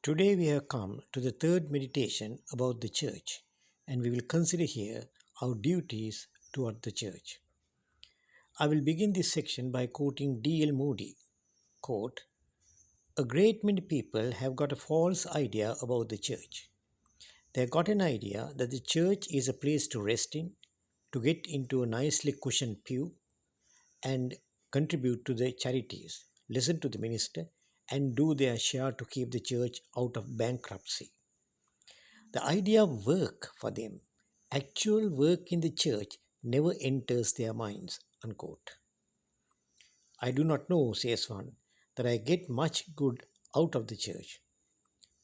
Today we have come to the third meditation about the church, and we will consider here our duties toward the church. I will begin this section by quoting D.L. Moody. Quote, "A great many people have got a false idea about the church. They have got an idea that the church is a place to rest in, to get into a nicely cushioned pew, and contribute to the charities, listen to the minister, and do their share to keep the church out of bankruptcy. The idea of work for them, actual work in the church, never enters their minds." Unquote. "I do not know," says one, "that I get much good out of the church."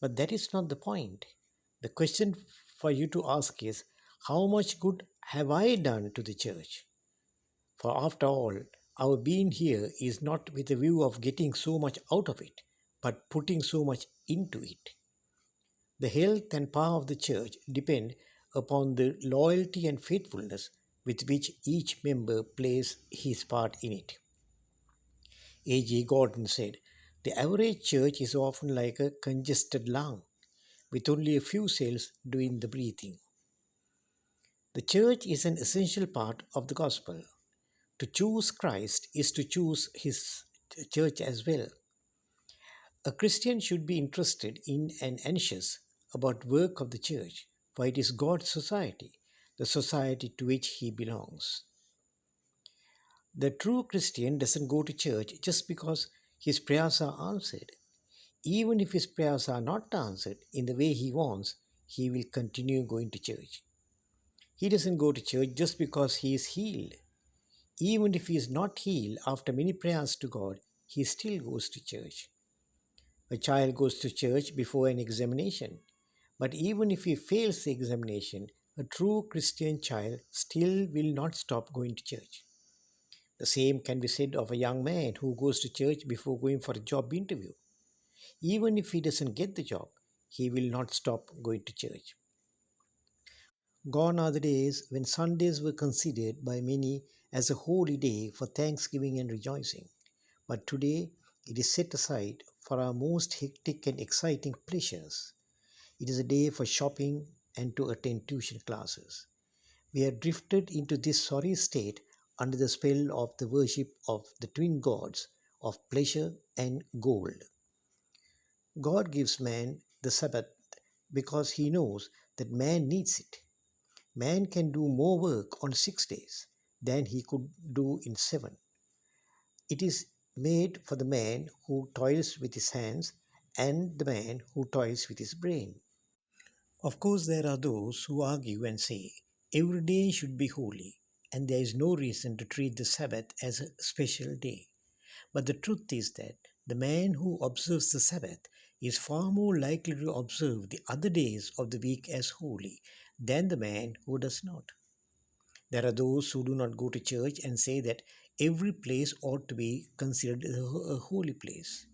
But that is not the point. The question for you to ask is, how much good have I done to the church? For after all, our being here is not with a view of getting so much out of it, but putting so much into it. The health and power of the church depend upon the loyalty and faithfulness with which each member plays his part in it. A.G. Gordon said, "The average church is often like a congested lung, with only a few cells doing the breathing." The church is an essential part of the gospel. To choose Christ is to choose his church as well. A Christian should be interested in and anxious about work of the church, for it is God's society, the society to which he belongs. The true Christian doesn't go to church just because his prayers are answered. Even if his prayers are not answered in the way he wants, he will continue going to church. He doesn't go to church just because he is healed. Even if he is not healed after many prayers to God, he still goes to church. A child goes to church before an examination, but even if he fails the examination, a true Christian child still will not stop going to church. The same can be said of a young man who goes to church before going for a job interview. Even if he doesn't get the job, he will not stop going to church. Gone are the days when Sundays were considered by many as a holy day for thanksgiving and rejoicing. But today it is set aside for our most hectic and exciting pleasures. It is a day for shopping and to attend tuition classes. We have drifted into this sorry state under the spell of the worship of the twin gods of pleasure and gold. God gives man the Sabbath because he knows that man needs it. Man can do more work on 6 days than he could do in 7. It is made for the man who toils with his hands and the man who toils with his brain. Of course, there are those who argue and say every day should be holy and there is no reason to treat the Sabbath as a special day. But the truth is that the man who observes the Sabbath is far more likely to observe the other days of the week as holy than the man who does not. There are those who do not go to church and say that every place ought to be considered a holy place.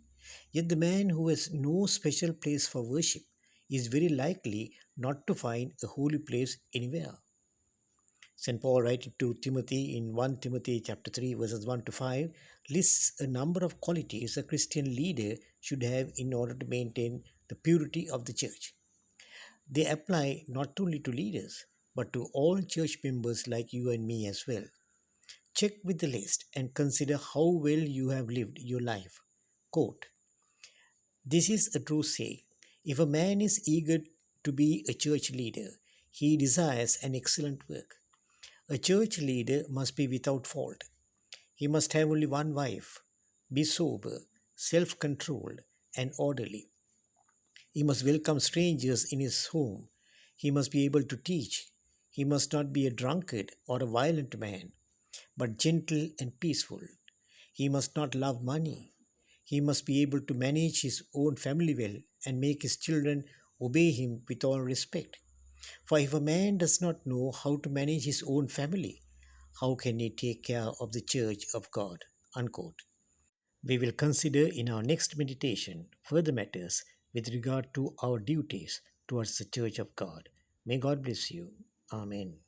Yet the man who has no special place for worship is very likely not to find a holy place anywhere. St. Paul writing to Timothy in 1 Timothy chapter 3 verses 1 to 5 lists a number of qualities a Christian leader should have in order to maintain the purity of the church. They apply not only to leaders but to all church members like you and me as well. Check with the list and consider how well you have lived your life. Quote, "This is a true saying. If a man is eager to be a church leader, he desires an excellent work. A church leader must be without fault. He must have only one wife, be sober, self-controlled, and orderly. He must welcome strangers in his home. He must be able to teach. He must not be a drunkard or a violent man, but gentle and peaceful. He must not love money. He must be able to manage his own family well and make his children obey him with all respect. For if a man does not know how to manage his own family, how can he take care of the church of God?" Unquote. We will consider in our next meditation further matters with regard to our duties towards the church of God. May God bless you. Amen.